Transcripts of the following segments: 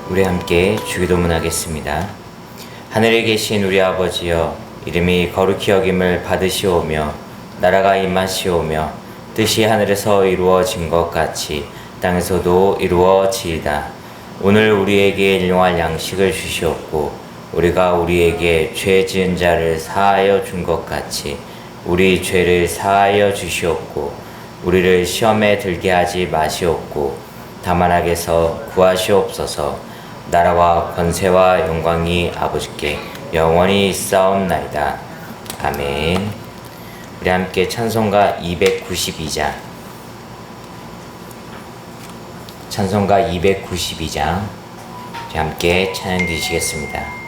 우리 함께 주기도문 하겠습니다. 하늘에 계신 우리 아버지여, 이름이 거룩히 여김을 받으시오며 나라가 임하시오며 뜻이 하늘에서 이루어진 것 같이 땅에서도 이루어지이다. 오늘 우리에게 일용할 양식을 주시옵고 우리가 우리에게 죄 지은 자를 사하여 준 것 같이 우리 죄를 사하여 주시옵고 우리를 시험에 들게 하지 마시옵고 다만 악에서 구하시옵소서. 나라와 권세와 영광이 아버지께 영원히 있사옵나이다. 아멘. 우리 함께 찬송가 292장 우리 함께 찬양 드리시겠습니다.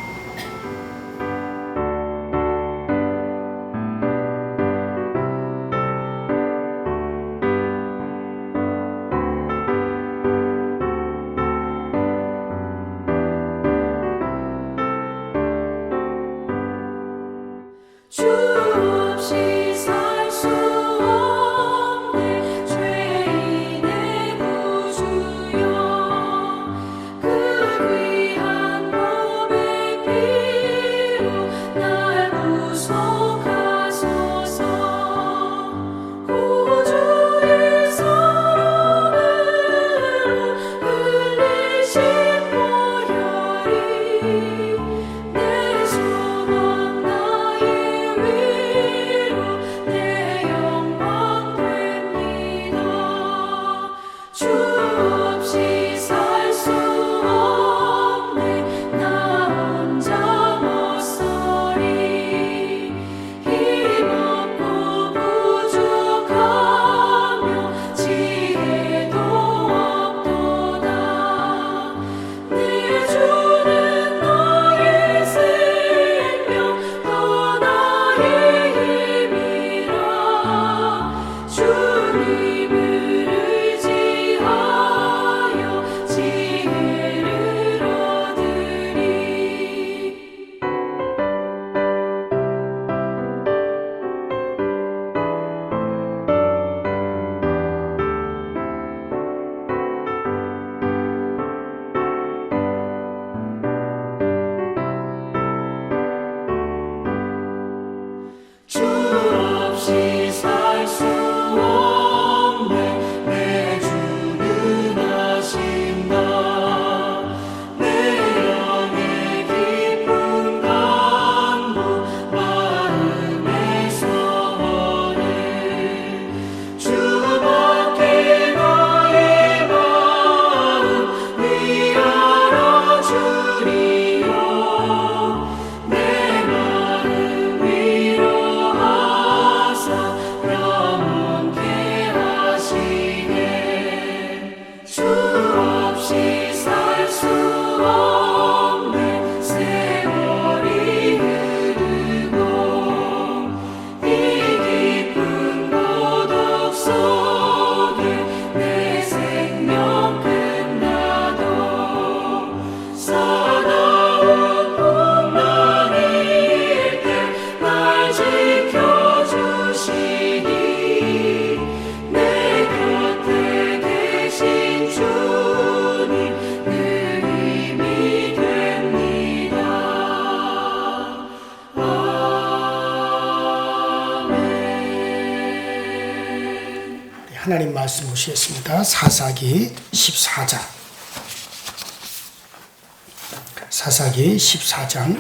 하나님 말씀 보시겠습니다. 사사기 14장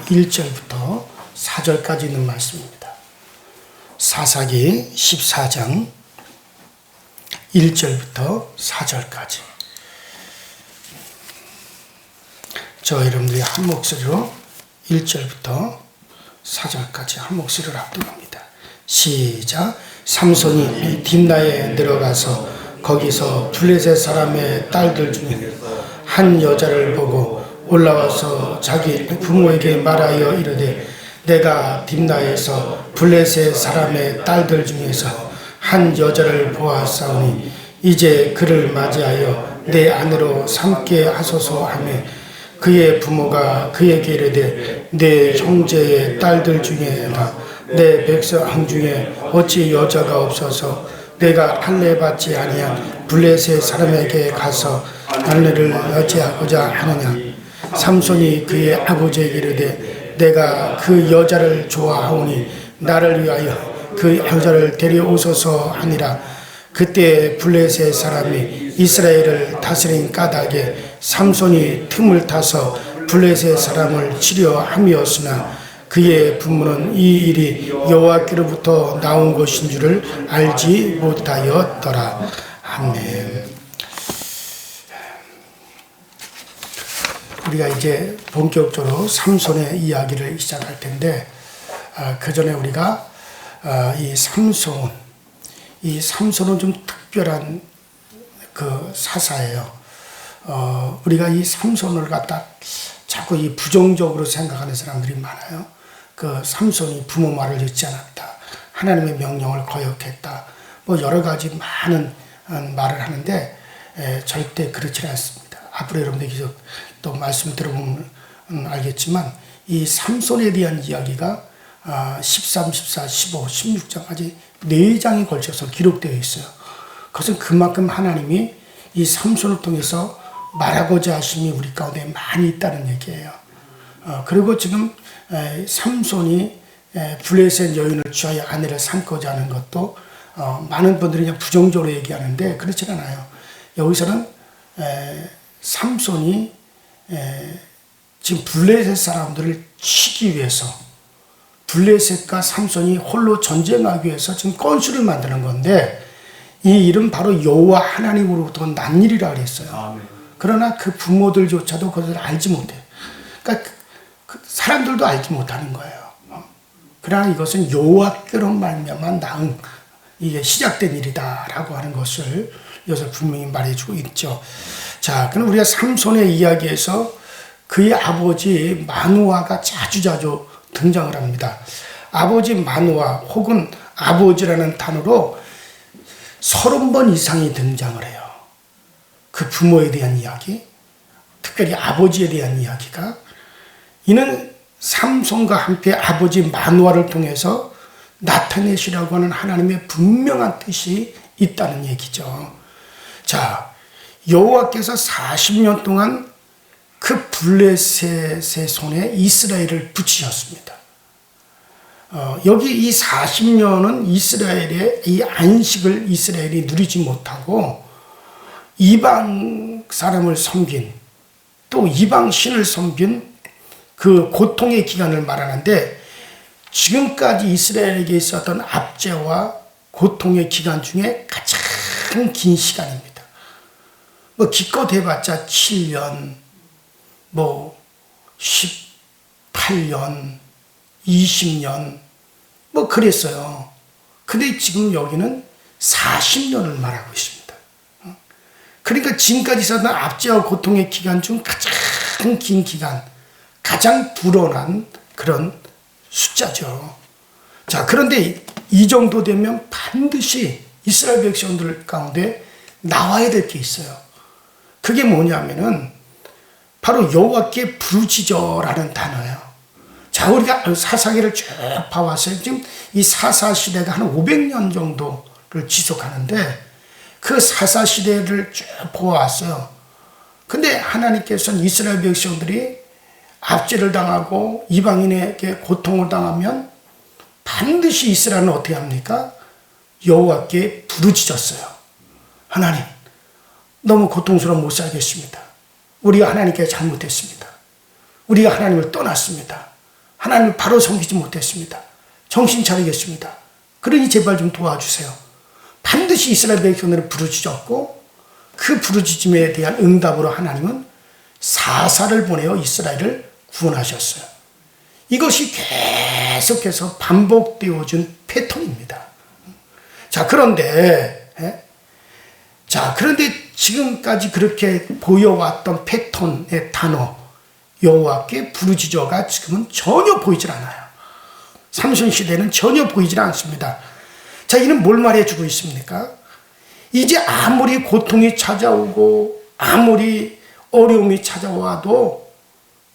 1절부터 4절까지 있는 말씀입니다. 사사기 14장 1절부터 4절까지. 저 여러분들이 한 목소리로 1절부터 4절까지 한 목소리로 합독합니다. 시작. 삼손이 딥나에 들어가서 거기서 블레셋 사람의 딸들 중에 한 여자를 보고 올라와서 자기 부모에게 말하여 이르되 내가 딥나에서 블레셋 사람의 딸들 중에서 한 여자를 보았사오니 이제 그를 맞이하여 내 아내로 삼게 하소서 하며 그의 부모가 그에게 이르되 내 형제의 딸들 중에나 내 백성 중에 어찌 여자가 없어서 내가 할례받지 아니한 블레셋 사람에게 가서 아내를 여지하고자 하느냐. 삼손이 그의 아버지에게 이르되 내가 그 여자를 좋아하오니 나를 위하여 그 여자를 데려오소서 하니라. 그때 블레셋 사람이 이스라엘을 다스린 까닭에 삼손이 틈을 타서 블레셋 사람을 치려 함이었으나 그의 부모는 이 일이 여호와께로부터 나온 것인 줄을 알지 못하였더라. 아멘. 우리가 이제 본격적으로 삼손의 이야기를 시작할 텐데 그 전에 우리가 이 삼손은 좀 특별한 그 사사예요. 우리가 이 삼손을 갖다 자꾸 이 부정적으로 생각하는 사람들이 많아요. 그 삼손이 부모 말을 듣지 않았다. 하나님의 명령을 거역했다. 뭐 여러 가지 많은 말을 하는데 절대 그렇지 않습니다. 앞으로 여러분들 계속 또 말씀 들어보면 알겠지만 이 삼손에 대한 이야기가 13, 14, 15, 16장까지 4장이 걸쳐서 기록되어 있어요. 그것은 그만큼 하나님이 이 삼손을 통해서 말하고자 하심이 우리 가운데 많이 있다는 얘기예요. 그리고 지금 삼손이 블레셋 여인을 취하여 아내를 삼고자 하는 것도 많은 분들이 그냥 부정적으로 얘기하는데 그렇지 않아요. 여기서는 삼손이 지금 블레셋 사람들을 치기 위해서 블레셋과 삼손이 홀로 전쟁하기 위해서 지금 건수를 만드는 건데 이 일은 바로 여호와 하나님으로부터 난 일이라 그랬어요. 아멘. 그러나 그 부모들조차도 그것을 알지 못해요. 그러니까 그 사람들도 알지 못하는 거예요. 그러나 이것은 여호와께로 말미암아 낳은 이게 시작된 일이다라고 하는 것을 여기서 분명히 말해주고 있죠. 자, 그럼 우리가 삼손의 이야기에서 그의 아버지 마누아가 자주자주 등장을 합니다. 아버지 마누아 혹은 아버지라는 단어로 30번 이상이 등장을 해요. 그 부모에 대한 이야기, 특별히 아버지에 대한 이야기가 이는 삼손과 함께 아버지 마누아를 통해서 나타내시라고 하는 하나님의 분명한 뜻이 있다는 얘기죠. 자, 여호와께서 40년 동안 그 블레셋의 손에 이스라엘을 붙이셨습니다. 여기 이 40년은 이스라엘의 이 안식을 이스라엘이 누리지 못하고 이방 사람을 섬긴 또 이방 신을 섬긴 그 고통의 기간을 말하는데 지금까지 이스라엘에게 있었던 압제와 고통의 기간 중에 가장 긴 시간입니다. 뭐 기껏 해봤자 7년, 뭐 18년, 20년 뭐 그랬어요. 근데 지금 여기는 40년을 말하고 있습니다. 그러니까 지금까지 있었던 압제와 고통의 기간 중 가장 긴 기간, 가장 불온한 그런 숫자죠. 자, 그런데 이 정도 되면 반드시 이스라엘 백성들 가운데 나와야 될 게 있어요. 그게 뭐냐면은 바로 여호와께 부르짖어라는 단어예요. 자, 우리가 사사기를 쭉 봐왔어요. 지금 이 사사 시대가 한 500년 정도를 지속하는데 그 사사 시대를 쭉 보아왔어요. 근데 하나님께서는 이스라엘 백성들이 압제를 당하고 이방인에게 고통을 당하면 반드시 이스라엘은 어떻게 합니까? 여호와께 부르짖었어요. 하나님, 너무 고통스러워 못 살겠습니다. 우리가 하나님께 잘못했습니다. 우리가 하나님을 떠났습니다. 하나님을 바로 섬기지 못했습니다. 정신 차리겠습니다. 그러니 제발 좀 도와주세요. 반드시 이스라엘 백성들을 부르짖었고 그 부르짖음에 대한 응답으로 하나님은 사사를 보내어 이스라엘을 구원하셨어요. 이것이 계속해서 반복되어진 패턴입니다. 자, 그런데 지금까지 그렇게 보여왔던 패턴의 단어 여호와께 부르짖어가 지금은 전혀 보이질 않아요. 삼손 시대는 전혀 보이질 않습니다. 자, 이는 뭘 말해주고 있습니까? 이제 아무리 고통이 찾아오고 아무리 어려움이 찾아와도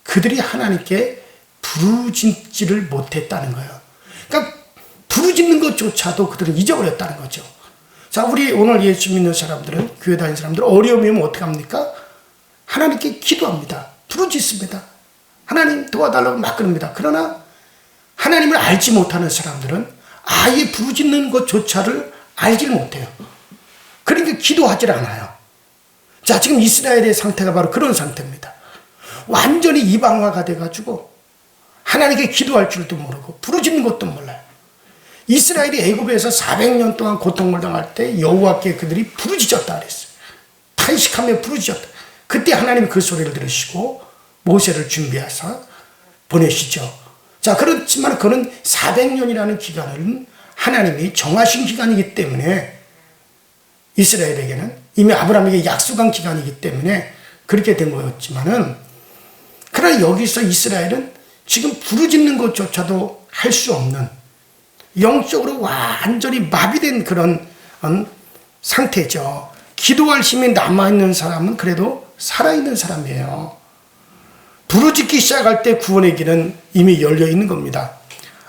그들이 하나님께 부르짖지를 못했다는 거예요. 그러니까 부르짖는 것조차도 그들은 잊어버렸다는 거죠. 자, 우리 오늘 예수 믿는 사람들은, 교회 다니는 사람들은 어려움이 오면 어떻게 합니까? 하나님께 기도합니다. 부르짖습니다. 하나님 도와달라고 막 그럽니다. 그러나 하나님을 알지 못하는 사람들은 아예 부르짖는 것조차를 알지 못해요. 그러니까 기도하질 않아요. 자, 지금 이스라엘의 상태가 바로 그런 상태입니다. 완전히 이방화가 돼가지고 하나님께 기도할 줄도 모르고 부르짖는 것도 몰라요. 이스라엘이 애굽에서 400년 동안 고통을 당할 때 여호와께 그들이 부르짖었다 그랬어요. 탄식하며 부르짖었다. 그때 하나님이 그 소리를 들으시고 모세를 준비해서 보내시죠. 자, 그렇지만 그는 400년이라는 기간은 하나님이 정하신 기간이기 때문에 이스라엘에게는 이미 아브라함에게 약속한 기간이기 때문에 그렇게 된 거였지만은, 그러나 여기서 이스라엘은 지금 부르짖는 것조차도 할 수 없는, 영적으로 완전히 마비된 그런 상태죠. 기도할 힘이 남아있는 사람은 그래도 살아있는 사람이에요. 부르짖기 시작할 때 구원의 길은 이미 열려있는 겁니다.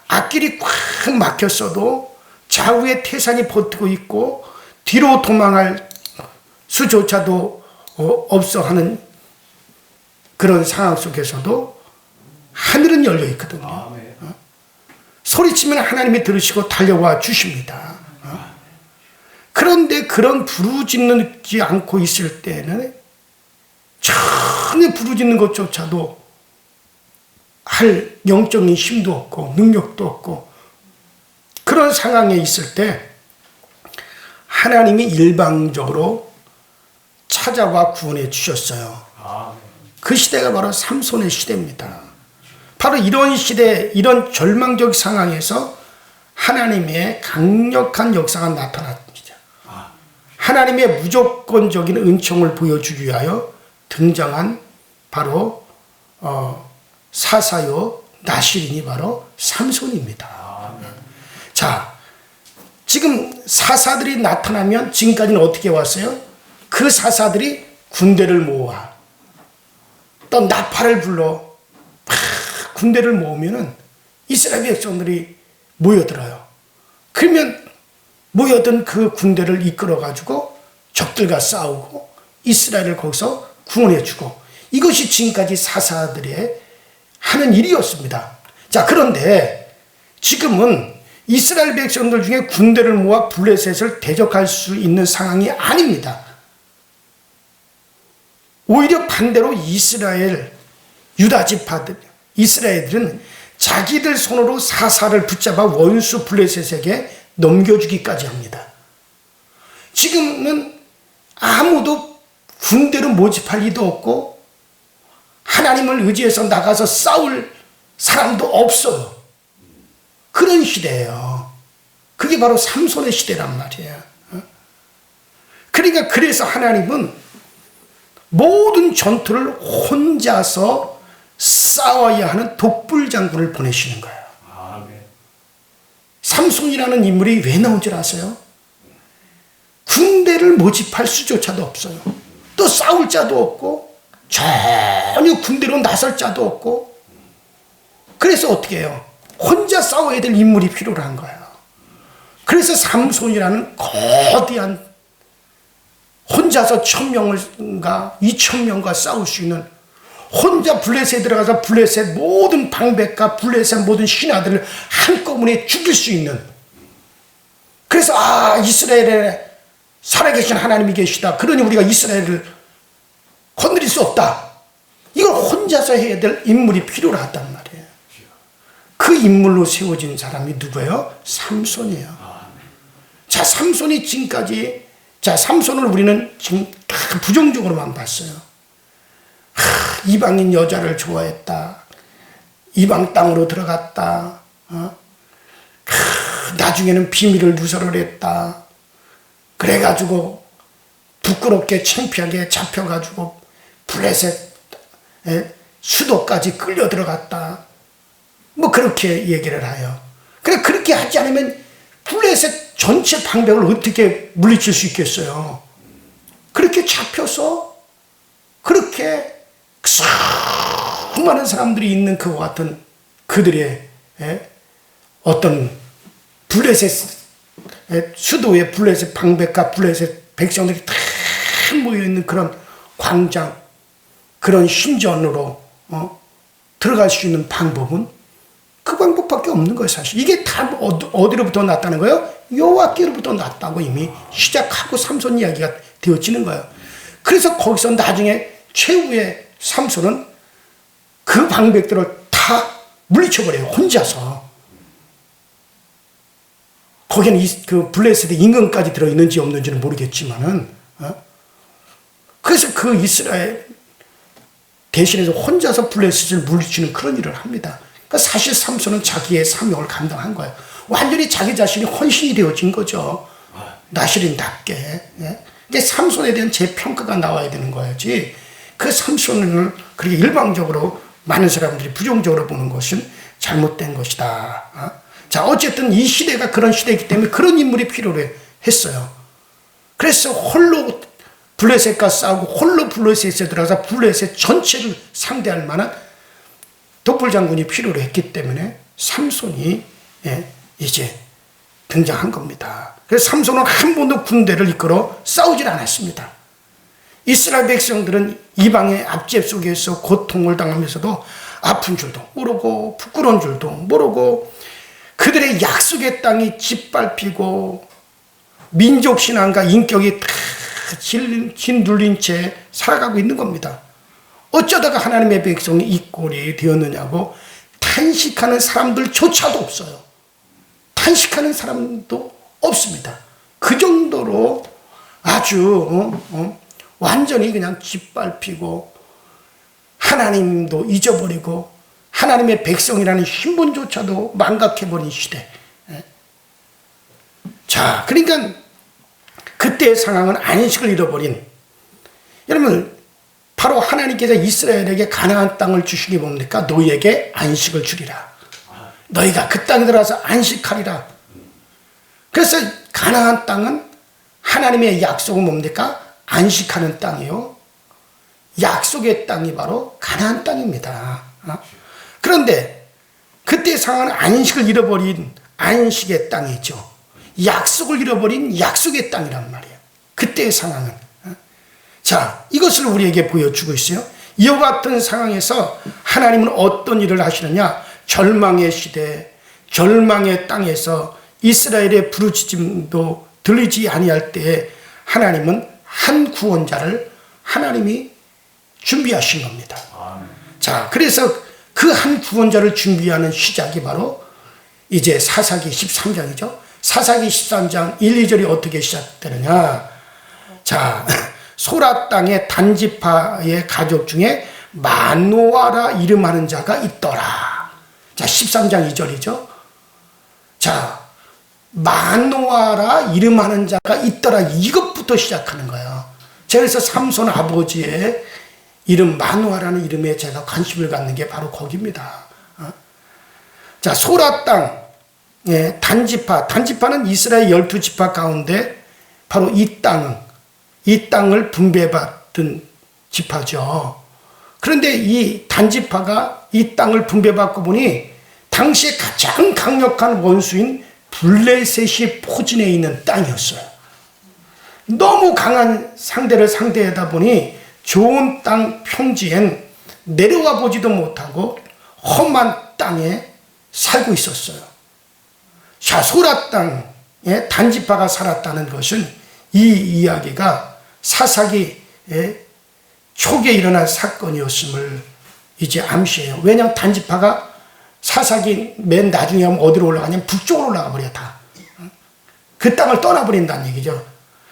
앞길이 꽉 막혔어도 좌우에 태산이 버티고 있고 뒤로 도망할 수조차도 없어 하는 그런 상황 속에서도 하늘은 열려있거든요. 소리치면 하나님이 들으시고 달려와 주십니다. 그런데 그런 부르짖지 않고 있을 때는 전혀 부르짖는 것조차도 할 영적인 힘도 없고 능력도 없고 그런 상황에 있을 때 하나님이 일방적으로 찾아와 구원해 주셨어요. 그 시대가 바로 삼손의 시대입니다. 바로 이런 시대, 이런 절망적 상황에서 하나님의 강력한 역사가 나타납니다. 하나님의 무조건적인 은총을 보여주기 위하여 등장한 바로 사사요 나실인이 바로 삼손입니다. 자, 지금 사사들이 나타나면 지금까지는 어떻게 왔어요? 그 사사들이 군대를 모아 또 나팔을 불러 군대를 모으면은 이스라엘 백성들이 모여들어요. 그러면 모여든 그 군대를 이끌어 가지고 적들과 싸우고 이스라엘을 거기서 구원해 주고, 이것이 지금까지 사사들의 하는 일이었습니다. 자, 그런데 지금은 이스라엘 백성들 중에 군대를 모아 블레셋을 대적할 수 있는 상황이 아닙니다. 오히려 반대로 이스라엘 유다 지파들, 이스라엘들은 자기들 손으로 사사를 붙잡아 원수 블레셋에게 넘겨주기까지 합니다. 지금은 아무도 군대로 모집할 리도 없고 하나님을 의지해서 나가서 싸울 사람도 없어요. 그런 시대예요. 그게 바로 삼손의 시대란 말이에요. 그러니까 그래서 하나님은 모든 전투를 혼자서 싸워야 하는 독불 장군을 보내시는 거예요. 삼손이라는 인물이 왜 나온 줄 아세요? 군대를 모집할 수조차도 없어요. 또 싸울 자도 없고 전혀 군대로 나설 자도 없고, 그래서 어떻게 해요? 혼자 싸워야 될 인물이 필요한 거예요. 그래서 삼손이라는 거대한, 혼자서 1000명과 2000명과 싸울 수 있는, 혼자 블레셋에 들어가서 블레셋 모든 방백과 블레셋 모든 신하들을 한꺼번에 죽일 수 있는, 그래서 이스라엘에 살아계신 하나님이 계시다, 그러니 우리가 이스라엘을 건드릴 수 없다, 이걸 혼자서 해야 될 인물이 필요하단 말이에요. 그 인물로 세워진 사람이 누구예요? 삼손이에요. 자, 삼손이 지금까지, 자, 삼손을 우리는 지금 다 부정적으로만 봤어요. 이방인 여자를 좋아했다, 이방 땅으로 들어갔다, 나중에는 비밀을 누설을 했다, 그래가지고 부끄럽게 창피하게 잡혀가지고 블레셋 수도까지 끌려 들어갔다, 뭐 그렇게 얘기를 해요. 그래, 그렇게 하지 않으면 블레셋 전체 방백을 어떻게 물리칠 수 있겠어요? 그렇게 잡혀서 그렇게 수많은 사람들이 있는 그와 같은 그들의 어떤 블레셋 수도의 블레셋 방백과 블레셋 백성들이 다 모여있는 그런 광장, 그런 신전으로 들어갈 수 있는 방법은 그 방법밖에 없는 거예요. 사실 이게 다 어디로부터 났다는 거예요? 여호와께로부터 났다고 이미 시작하고 삼손 이야기가 되어지는 거예요. 그래서 거기서 나중에 최후의 삼손은 그 방백들을 다 물리쳐버려요. 혼자서. 거기는 그 블레셋의 임금까지 들어있는지 없는지는 모르겠지만은, 그래서 그 이스라엘 대신해서 혼자서 블레셋을 물리치는 그런 일을 합니다. 그러니까 사실 삼손은 자기의 사명을 감당한 거예요. 완전히 자기 자신이 헌신이 되어진 거죠. 나실인답게. 이게 삼손에 대한 재평가가 나와야 되는 거야지. 그 삼손을 그렇게 일방적으로 많은 사람들이 부정적으로 보는 것은 잘못된 것이다. 자, 어쨌든 이 시대가 그런 시대이기 때문에 그런 인물이 필요로 했어요. 그래서 홀로 블레셋과 싸우고 홀로 블레셋에 들어가서 블레셋 전체를 상대할 만한 독불장군이 필요로 했기 때문에 삼손이 이제 등장한 겁니다. 그래서 삼손은 한 번도 군대를 이끌어 싸우질 않았습니다. 이스라엘 백성들은 이방의 압제 속에서 고통을 당하면서도 아픈 줄도 모르고 부끄러운 줄도 모르고 그들의 약속의 땅이 짓밟히고 민족신앙과 인격이 다 짓눌린 채 살아가고 있는 겁니다. 어쩌다가 하나님의 백성이 이 꼴이 되었느냐고 탄식하는 사람들조차도 없어요. 탄식하는 사람도 없습니다. 그 정도로 아주 완전히 그냥 짓밟히고 하나님도 잊어버리고 하나님의 백성이라는 신분조차도 망각해버린 시대. 자, 그러니까 그때의 상황은 안식을 잃어버린, 여러분 바로 하나님께서 이스라엘에게 가나안 땅을 주신 게 뭡니까? 너희에게 안식을 주리라. 너희가 그 땅에 들어가서 안식하리라. 그래서 가나안 땅은 하나님의 약속은 뭡니까? 안식하는 땅이요. 약속의 땅이 바로 가나안 땅입니다. 그런데 그때의 상황은 안식을 잃어버린 안식의 땅이죠. 약속을 잃어버린 약속의 땅이란 말이에요. 그때의 상황은. 자, 이것을 우리에게 보여주고 있어요. 이와 같은 상황에서 하나님은 어떤 일을 하시느냐? 절망의 시대, 절망의 땅에서 이스라엘의 부르짖음도 들리지 아니할 때에 하나님은 한 구원자를 하나님이 준비하신 겁니다. 자, 그래서 그 한 구원자를 준비하는 시작이 바로 이제 사사기 13장이죠. 사사기 13장 1, 2절이 어떻게 시작되느냐? 자, 소라 땅의 단지파의 가족 중에 마노아라 이름하는 자가 있더라. 자, 13장 2절이죠. 자, 마노아라 이름하는 자가 있더라. 이것부터 시작하는 거예요. 그래서 삼손 아버지의 이름 마노아라는 이름에 제가 관심을 갖는 게 바로 거기입니다. 자, 소라 땅 단지파, 단지파는 이스라엘 12지파 가운데 바로 이 땅을 분배받은 지파죠. 그런데 이 단지파가 이 땅을 분배받고 보니 당시에 가장 강력한 원수인 블레셋이 포진해 있는 땅이었어요. 너무 강한 상대를 상대하다 보니 좋은 땅 평지엔 내려와 보지도 못하고 험한 땅에 살고 있었어요. 자, 소라 땅에 단지파가 살았다는 것은 이 이야기가 사사기 초기에 일어난 사건이었음을 이제 암시해요. 왜냐하면 단지파가 사사기 맨 나중에 하면 어디로 올라가냐면 북쪽으로 올라가 버려 다. 그 땅을 떠나버린다는 얘기죠.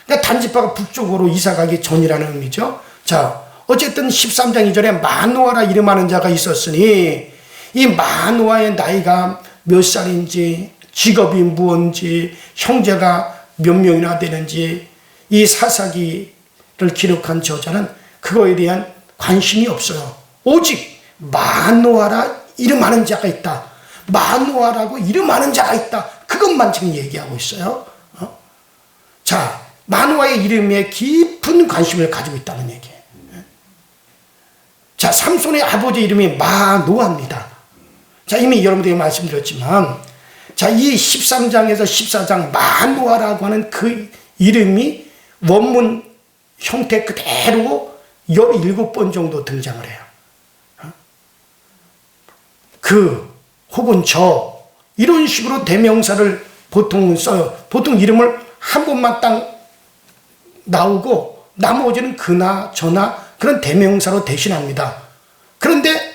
그러니까 단지파가 북쪽으로 이사가기 전이라는 의미죠. 자, 어쨌든 13장 2절에 마노아라 이름하는 자가 있었으니 이 마노아의 나이가 몇 살인지 직업이 무엇인지 형제가 몇 명이나 되는지 이 사사기를 기록한 저자는 그거에 대한 관심이 없어요. 오직 마노아라 이름하는 자가 있다. 마노아라고 이름하는 자가 있다. 그것만 지금 얘기하고 있어요. 자, 마노아의 이름에 깊은 관심을 가지고 있다는 얘기예요. 자, 삼손의 아버지 이름이 마노아입니다. 자, 이미 여러분들에게 말씀드렸지만, 자, 이 13장에서 14장 마노아라고 하는 그 이름이 원문 형태 그대로 17번 정도 등장을 해요. 혹은 저, 이런 식으로 대명사를 보통 써요. 보통 이름을 한 번만 딱 나오고 나머지는 그나 저나 그런 대명사로 대신합니다. 그런데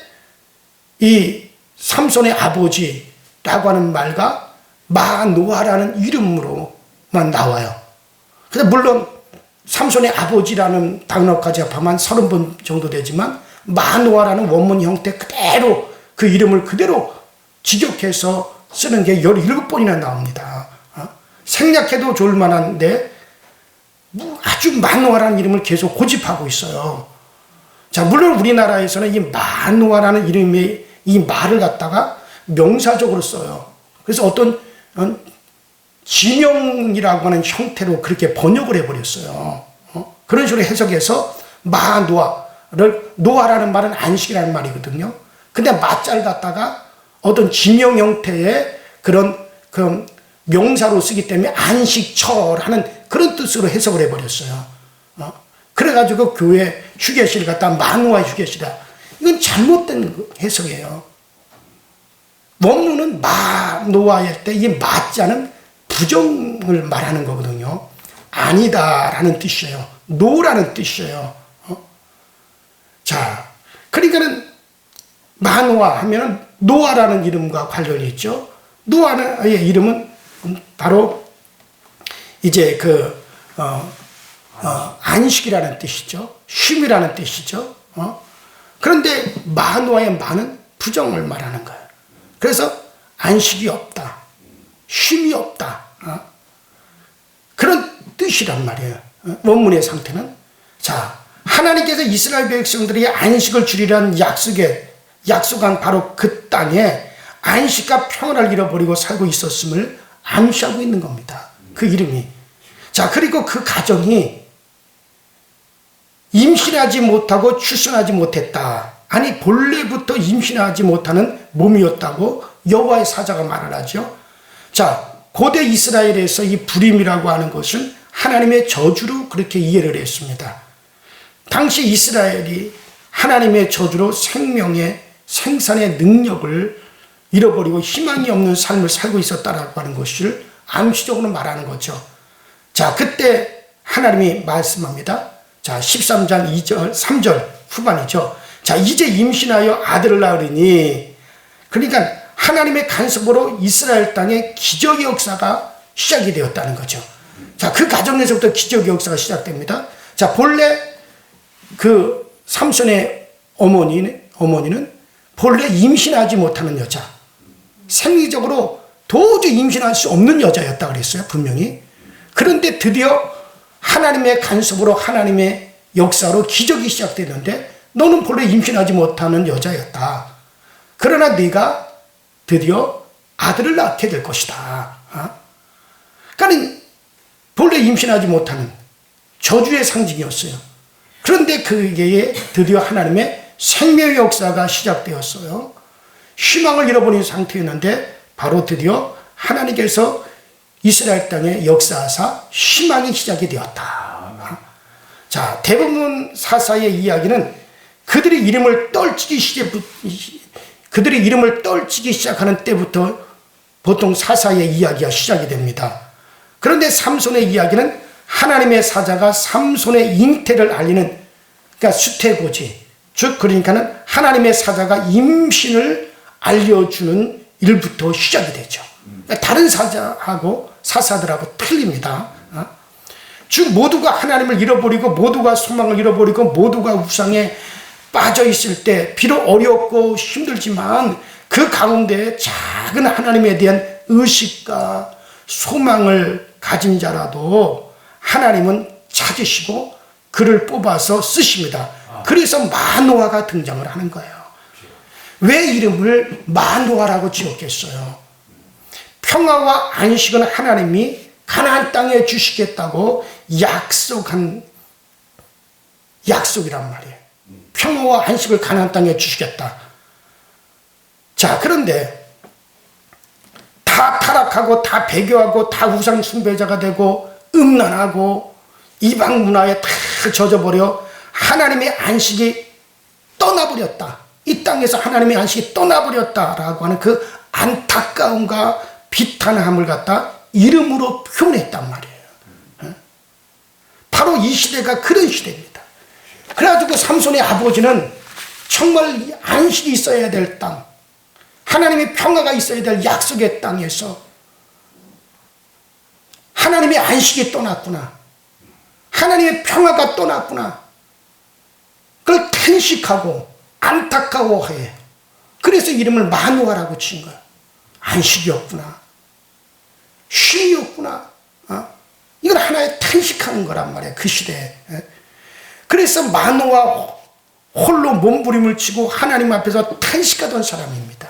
이 삼손의 아버지라고 하는 말과 마노아라는 이름으로만 나와요. 근데 물론 삼손의 아버지라는 단어까지 합하면 30번 정도 되지만 마노아라는 원문 형태 그대로 그 이름을 그대로 직역해서 쓰는 게 17번이나 나옵니다. 생략해도 좋을 만한데 아주 마노아라는 이름을 계속 고집하고 있어요. 자, 물론 우리나라에서는 이 마노아라는 이름의 이 말을 갖다가 명사적으로 써요. 그래서 어떤 지명이라고 하는 형태로 그렇게 번역을 해버렸어요. 그런 식으로 해석해서 마노아를, 노아라는 말은 안식이라는 말이거든요. 근데 마자를 갖다가 어떤 지명 형태의 그런 명사로 쓰기 때문에 안식처라는 그런 뜻으로 해석을 해버렸어요. 그래가지고 교회 휴게실 갖다 마노아 휴게실이다. 이건 잘못된 해석이에요. 원문은 마노아일 때 이 마자는 부정을 말하는 거거든요. 아니다라는 뜻이에요. 노라는 뜻이에요. 자, 그러니까는 마노아 하면은 노아라는 이름과 관련이 있죠. 노아의 이름은 바로 이제 안식이라는 뜻이죠. 쉼이라는 뜻이죠. 그런데 마노아의 마는 부정을 말하는 거예요. 그래서 안식이 없다. 쉼이 없다. 그런 뜻이란 말이에요. 원문의 상태는. 자, 하나님께서 이스라엘 백성들에게 안식을 주리라는 약속한 바로 그 땅에 안식과 평안을 잃어버리고 살고 있었음을 암시하고 있는 겁니다. 그 이름이. 자, 그리고 그 가정이 임신하지 못하고 출산하지 못했다. 아니, 본래부터 임신하지 못하는 몸이었다고 여호와의 사자가 말을 하죠. 자, 고대 이스라엘에서 이 불임이라고 하는 것은 하나님의 저주로 그렇게 이해를 했습니다. 당시 이스라엘이 하나님의 저주로 생명의 생산의 능력을 잃어버리고 희망이 없는 삶을 살고 있었다라고 하는 것을 암시적으로 말하는 거죠. 자, 그때 하나님이 말씀합니다. 자, 13장 2절, 3절 후반이죠. 자, 이제 임신하여 아들을 낳으리니, 그러니까 하나님의 간섭으로 이스라엘 땅에 기적의 역사가 시작이 되었다는 거죠. 자, 그 가정에서부터 기적의 역사가 시작됩니다. 자, 본래 그 삼손의 어머니는 본래 임신하지 못하는 여자, 생리적으로 도저히 임신할 수 없는 여자였다 그랬어요, 분명히. 그런데 드디어 하나님의 간섭으로 하나님의 역사로 기적이 시작되는데 너는 본래 임신하지 못하는 여자였다. 그러나 네가 드디어 아들을 낳게 될 것이다. 그러니까 본래 임신하지 못하는 저주의 상징이었어요. 그런데 그게 드디어 하나님의 생명의 역사가 시작되었어요. 희망을 잃어버린 상태였는데 바로 드디어 하나님께서 이스라엘 땅에 역사하사 희망이 시작이 되었다. 자, 대부분 사사의 이야기는 그들의 이름을 떨치기 시작하는 때부터 보통 사사의 이야기가 시작이 됩니다. 그런데 삼손의 이야기는 하나님의 사자가 삼손의 잉태를 알리는, 그러니까 수태고지, 즉 그러니까는 하나님의 사자가 임신을 알려주는 일부터 시작이 되죠. 그러니까 다른 사사들하고 틀립니다. 즉 모두가 하나님을 잃어버리고 모두가 소망을 잃어버리고 모두가 우상에 빠져 있을 때 비록 어렵고 힘들지만 그 가운데 작은 하나님에 대한 의식과 소망을 가진 자라도 하나님은 찾으시고 그를 뽑아서 쓰십니다. 그래서 마노아가 등장을 하는 거예요. 왜 이름을 마노아라고 지었겠어요? 평화와 안식은 하나님이 가나안 땅에 주시겠다고 약속이란 말이에요. 평화와 안식을 가나안 땅에 주시겠다. 자, 그런데 다 타락하고 다 배교하고 다 우상 숭배자가 되고 음란하고 이방 문화에 다 젖어버려 하나님의 안식이 떠나버렸다. 이 땅에서 하나님의 안식이 떠나버렸다라고 하는 그 안타까움과 비탄함을 갖다 이름으로 표현했단 말이에요. 바로 이 시대가 그런 시대입니다. 그래가지고 삼손의 아버지는 정말 안식이 있어야 될 땅, 하나님의 평화가 있어야 될 약속의 땅에서 하나님의 안식이 떠났구나, 하나님의 평화가 떠났구나, 그걸 탄식하고 안타까워해. 그래서 이름을 마누아라고 친 거야. 안식이 없구나, 쉼이 없구나. 이건 하나의 탄식하는 거란 말이야, 그 시대에. 그래서 마누아 홀로 몸부림을 치고 하나님 앞에서 탄식하던 사람입니다.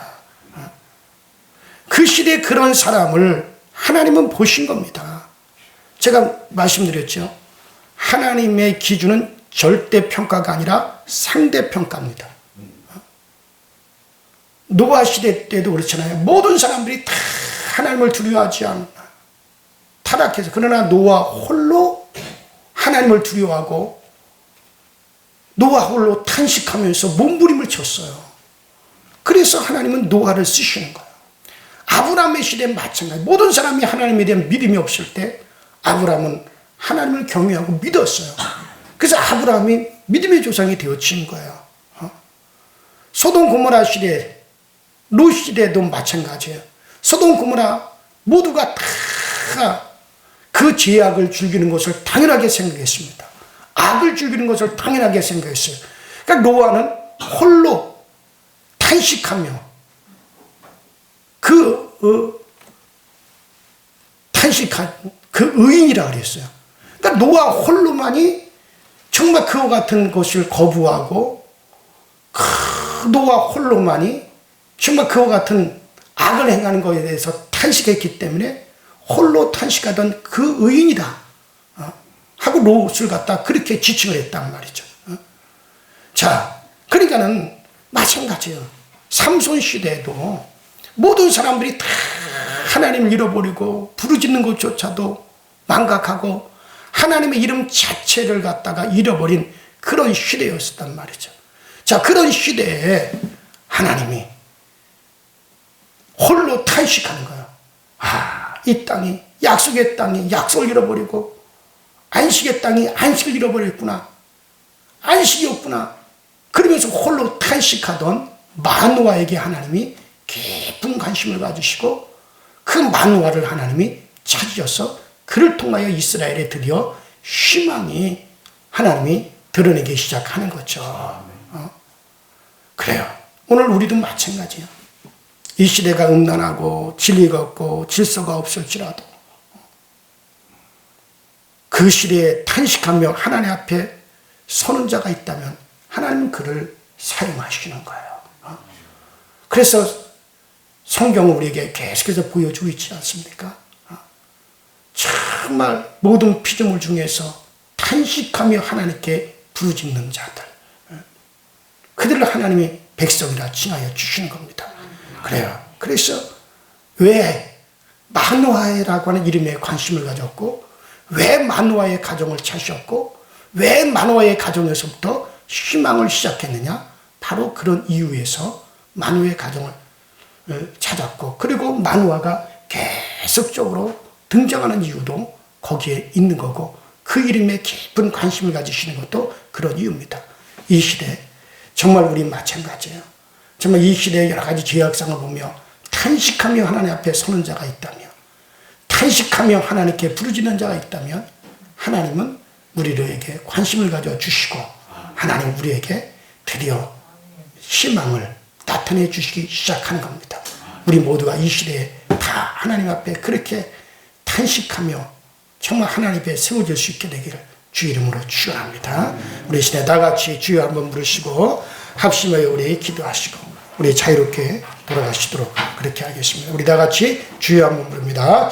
그 시대에 그런 사람을 하나님은 보신 겁니다. 제가 말씀드렸죠. 하나님의 기준은 절대평가가 아니라 상대평가입니다. 노아 시대 때도 그렇잖아요. 모든 사람들이 다 하나님을 두려워하지 않나, 타락해서. 그러나 노아 홀로 하나님을 두려워하고 노아 홀로 탄식하면서 몸부림을 쳤어요. 그래서 하나님은 노아를 쓰시는 거예요. 아브라함의 시대는 마찬가지. 모든 사람이 하나님에 대한 믿음이 없을 때 아브라함은 하나님을 경외하고 믿었어요. 그래서 아브라함이 믿음의 조상이 되어진 거예요. 소돔 고모라 시대, 롯 시대도 마찬가지예요. 소돔 고모라 모두가 다 그 죄악을 즐기는 것을 당연하게 생각했습니다. 악을 즐기는 것을 당연하게 생각했어요. 그러니까 노아는 홀로 탄식하며 탄식한 그 의인이라 그랬어요. 그러니까 노아 홀로만이 정말 그와 같은 것을 거부하고, 노아 홀로만이 정말 그와 같은 악을 행하는 것에 대해서 탄식했기 때문에 홀로 탄식하던 그 의인이다 하고 롯을 갖다 그렇게 지칭을 했단 말이죠. 자, 그러니까는 마찬가지예요. 삼손 시대에도 모든 사람들이 다 하나님을 잃어버리고 부르짖는 것조차도 망각하고 하나님의 이름 자체를 갖다가 잃어버린 그런 시대였단 말이죠. 자, 그런 시대에 하나님이 홀로 탄식하는 거예요. 이 땅이, 약속의 땅이 약속을 잃어버리고 안식의 땅이 안식을 잃어버렸구나, 안식이 없구나. 그러면서 홀로 탄식하던 마누아에게 하나님이 깊은 관심을 가지시고 그 마누아를 하나님이 찾으셔서 그를 통하여 이스라엘에 드디어 희망이 하나님이 드러내기 시작하는 거죠. 그래요. 오늘 우리도 마찬가지예요. 이 시대가 음란하고 진리가 없고 질서가 없을지라도 그 시대에 탄식하며 하나님 앞에 서는 자가 있다면 하나님은 그를 사용하시는 거예요. 그래서 성경은 우리에게 계속해서 보여주고 있지 않습니까? 정말 모든 피조물 중에서 탄식하며 하나님께 부르짖는 자들, 그들을 하나님이 백성이라 칭하여 주시는 겁니다. 그래요. 그래서 왜 마누아라고 하는 이름에 관심을 가졌고, 왜 마누아의 가정을 찾으셨고, 왜 마누아의 가정에서부터 희망을 시작했느냐? 바로 그런 이유에서 마누아의 가정을 찾았고, 그리고 마누아가 계속적으로 등장하는 이유도 거기에 있는 거고, 그 이름에 깊은 관심을 가지시는 것도 그런 이유입니다. 이 시대 정말 우리 마찬가지예요. 정말 이 시대의 여러 가지 죄악상을 보며 탄식하며 하나님 앞에 서는 자가 있다면, 탄식하며 하나님께 부르짖는 자가 있다면 하나님은 우리에게 관심을 가져주시고 하나님 우리에게 드디어 희망을 나타내 주시기 시작하는 겁니다. 우리 모두가 이 시대에 다 하나님 앞에 그렇게 탄식하며 정말 하나님 앞에 세워질 수 있게 되기를 주 이름으로 축원합니다. 우리 시대 다같이 주여 한번 부르시고 합심하여 우리 기도하시고 우리 자유롭게 돌아가시도록 그렇게 하겠습니다. 우리 다같이 주여 한번 부릅니다.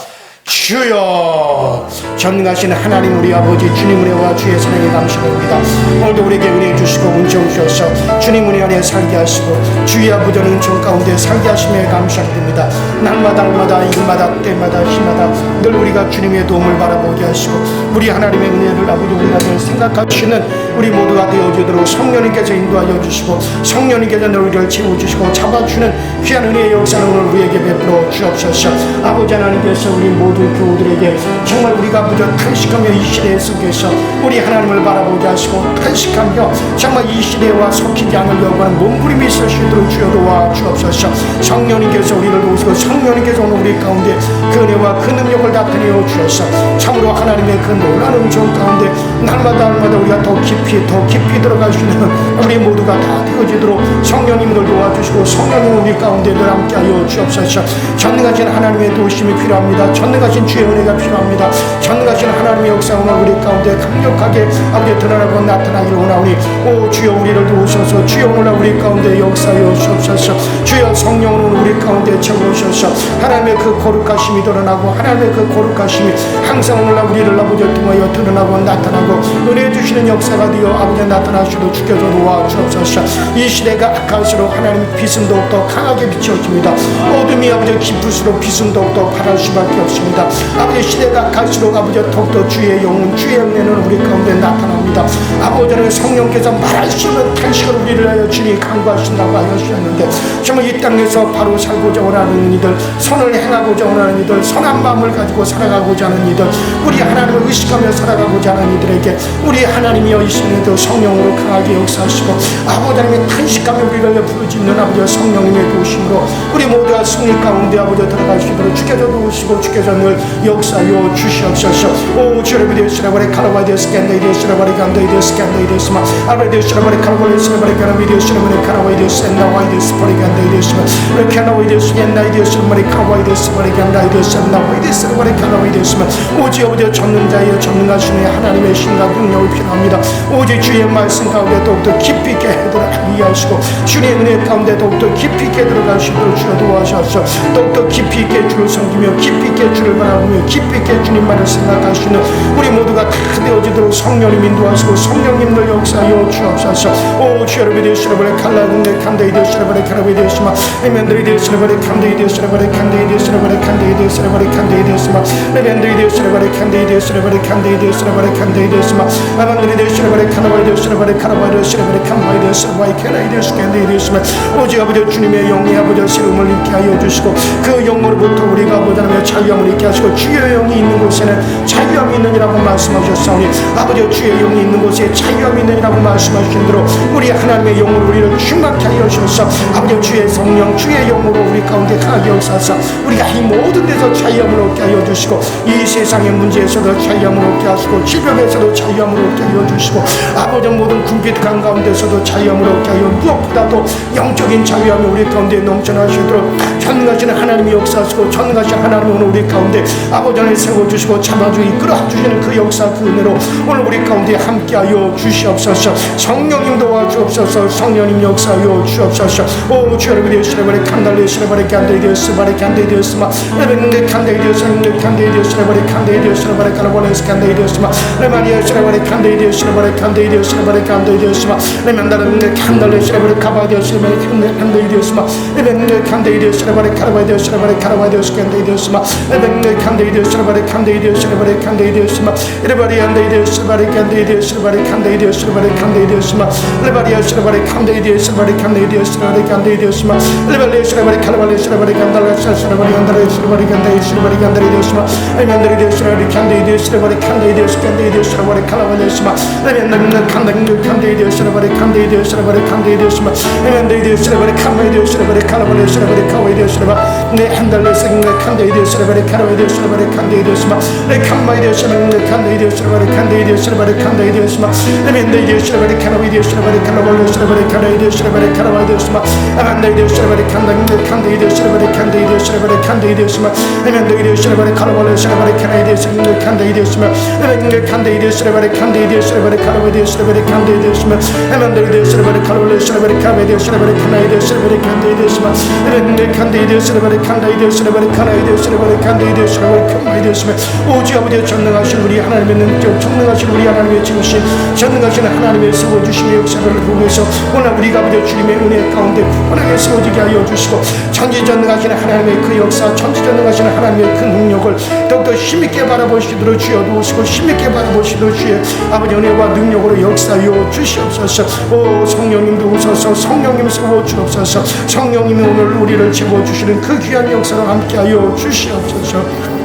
주여, 전능하신 하나님 우리 아버지 주님 은혜와 주의 사랑에 감사드립니다. 오늘도 우리에게 은혜 주시고 은총 주셔서 주님 은혜 안에 살게 하시고 주의 아버지 은총 가운데 살게 하심에 감사드립니다. 날마다 일마다 때마다 시마다 늘 우리가 주님의 도움을 바라보게 하시고 우리 하나님의 은혜를 아버지 우리가 늘 생각하시는 우리 모두가 되어지도록 성령님께서 인도하여 주시고 성령님께서 늘 우리를 채워주시고 잡아주는 귀한 은혜의 역사를 오늘 우리에게 베풀어 주옵소서. 아버지 하나님께서 우리 모두 교우들에게 정말 우리가 무저 탄식하며 이 시대 속에서 우리 하나님을 바라보게 하시고 탄식하며 정말 이 시대와 섞이지 않으려고 하는 몸부림이 있을 수 있도록 주여 도와 주옵소서. 성령님께서 우리를 도우시고 성령님께서 오늘 우리 가운데 그 은혜와 그 능력을 나타내어 주셔서 참으로 하나님의 그 놀라운 은총 가운데 날마다 우리가 더 깊이 들어갈 수 있는 우리 모두가 다 되어지도록 성령님을 도와주시고 성령님 우리 가운데 늘 함께하여 주옵소서. 전능하신 하나님의 도우심이 필요합니다. 전능하신 주의 은혜가 필요합니다. 전능하신 하나님의 역사 오늘 우리 가운데 강력하게 아버지 드러나고 나타나기를 원하오니 오 주여 우리를 도우셔서 주여 오늘 우리 가운데 역사하여 주옵소서. 주여 성령은 오늘 우리 가운데 채우셔서 하나님의 그 거룩하심이 드러나고 하나님의 그 거룩하심이 항상 오늘 우리를 아버지 통하여 드러나고 나타나고 은혜 주시는 역사가 되어 아버지 나타나시도록 주께서 도와주옵소서. 이 시대가 악할수록 하나님 빛은 더욱더 강하게 비춰집니다. 어둠이 아버지 깊을수록 빛은 더욱더 바랄 수밖에 없습니다. 아버지 시대가 갈수록 아버지 더욱더 주의 영혼 주의 은혜는 우리 가운데 나타납니다. 아버지는 성령께서 말할 수 없는 탄식을 우리를 하여 주니 강구하신다고 하셨는데 정말 이 땅에서 바로 살고자 원하는 이들 선을 행하고자 원하는 이들 선한 마음을 가지고 살아가고자 하는 이들 우리 하나님을 의식하며 살아가고자 하는 이들에게 우리 하나님이여 이 시대에도 성령으로 강하게 역사하시고 아버지 하나님의 탄식하며 우리를 부르짖는 아버지 성령님의 도우심으로 우리 모두가 승리 가운데 아버지 들어갈 수 있도록 주께서 도우시고 주께서 늘 역사하여 주시옵소서. 오 주여 비데스라바레 카라바데스 캔데이데스라바레 간데이데스 캔데이데스마 아베데스라바레 카라바데스라바레 카라바데스라바레 카라바데스 엔나와이데스 바레 간데이데스마 레카나와이데스 엔나이데스라바레 카와이데스 바레 간다이데스 엔나와이데스라바레 카라바이데스마 오직 아버지 전능 자여 전능하시는 하나님의 신과 능력이 필요합니다. 오직 주의 말씀 가운데 더욱더 깊이 있게 해드리게 하시고 주의 은혜 가운데 더욱더 깊이 있게 들어가시도록 주여 도와주셔서 더욱더 깊이 있게 주를 섬기며 깊이 있게 주를 바라보며 깊이 있게 주님만을 생각하시는 우리 모두가 다 되어지도록 성령님 인도하시고 성령님들 역사하여 주옵소서. 오 주여 비데스라바레 칼라군데 칸데이데스라바레 카라비데스마 에멘드리데스라바레 칸데이데스라바레 칸데이데스라바레 칸데이데스라바레 칸데이데스마 레멘드리데스라바레 칸데이데스라바레 칸데이데스라바레 칸데이데스마 아반드리데스라바레 카라바이데스라바레 카라바이데스라바레 칸바이데스라바레 칸바이데스 칸데이데스마 오직 아버지 주님의 영이 아버지 새로움을 있게 하여 주시고 그 영으로부터 우리가 아버지 하나님의 자유함을 있게 하시고 주의 영이 있는 곳에는 자유함이 있느니라고 말씀하셨사오니 아버지 주의 영이 있는 곳에 자유함이 있느니라고 말씀하신 대로 우리 하나님의 영으로 우리를 충만케 하여 주셔서 아버지 주의 성령 주의 영으로 우리 가운데 강하게 역사하사 우리가 이 모든 데서 자유함을 얻게 하여 주시고 이 세상의 문제에서도 자유함을 얻게 하시고 질병에서도 자유함을 얻게 하여 주시고 아버지 모든 궁핍한 가운데서도 자유함을 얻게 하여 무엇보다도 영적인 자유함이 우리 가운데 넘쳐나시도록 전능하신 하나님이 역사하시고 전능하신 하나님이 오늘 우리 가운데 아버지 안에 세워주시고 참아주 이끌어주시는 그 역사 그 은혜로 오늘 우리 가운데 함께하여 주시옵소서. 성령님 도와주옵소서. 성령님 역사하여 주옵소서. 오 주여 비데스라바레 칸달레스라바레 칸데이데스바레 칸데이데스마 레베는데 칸데이데스라바레 칸데이데스라바레 칸데이데스라바레 카라바레스 칸데이데스마 레마리아스라바레 칸데이데스라바레 칸데이데스라바레 칸데이데스마 레만다르는데 칸달레스라바레 카바이데스라바레 칸데이데스마 레베는데 칸데이데스라바레 카라바이데스라바레 카라바이데스 칸데이데스마 레베는데 칸데이데스라바레 칸데이데스라바레 칸데이데스마 레바리안데이데스라바레 칸데이데스라바레 칸데이데스라바레 칸데이데스마 레바리아스라바레 칸데이데스라바레 칸데이데스라바레 칸데이데스마 레발레스라바레 카라발레스라바레 칸달레스라바레 칸달레스라바레 칸데이데스라바레 칸데이데스마 레만데리데스라바레 칸데이데스라바레 칸데이데스 칸데이데스라바레 카라발레스마 레만데리데 칸데이데스라바레 칸데이데스라바레 칸데이데스마 레만데리데스라바레 칸메이데스라바레 카라발레스라바레 카웨이데스라바 네 한달레스라바레 칸데이데스라바레 카라웨이데스라바레 칸데이데스마 레 칸마이데스라바레 칸데이데스라바레 칸데이데스라바레 칸데이데스마 레만데리데스라바레 카라웨이데스라바레 카라발레스라바레 칸데이데스라바레 카라웨이데스마 아반데리데스라바레 칸데이데스라바레 칸데이데스라바레 칸데이데스마 레만데리데스라바레 카라발레스라바레 칸데이데스라바레 칸데이데스마 레만데 칸데이데스라바레 칸데이데스라바레 카라웨이데스라바레 칸데이데스마 레만데리데스라바레 카라발레스라바레 카베데스라바레 칸데이데스라바레 칸데이데스마 레만데 칸데이데스라바레 칸데이데스라바레 칸데이데스라바레 칸데이데스라바레 칸데이데스마 되시라고 경마이 되었으며 오직 아버지여 전능하신 우리 하나님의 능력 전능하신 우리 하나님의 지으신 전능하신 하나님의 세워주심의 역사를 보면서 오늘 우리가 아버지여 주님의 은혜 가운데 굳건하게 세워지게 하여 주시고 전지전능하신 하나님의 그 역사 전지전능하신 하나님의 그 능력을 더욱더 힘있게 바라보시도록 주여 도우시고 힘있게 바라보시도록 주의 아버지 은혜와 능력으로 역사하여 주시옵소서. 오 성령님도 오소서. 성령님 세워주옵소서. 성령님이 오늘 우리를 채워주시는 그 귀한 역사로 함께하여 주시옵소서.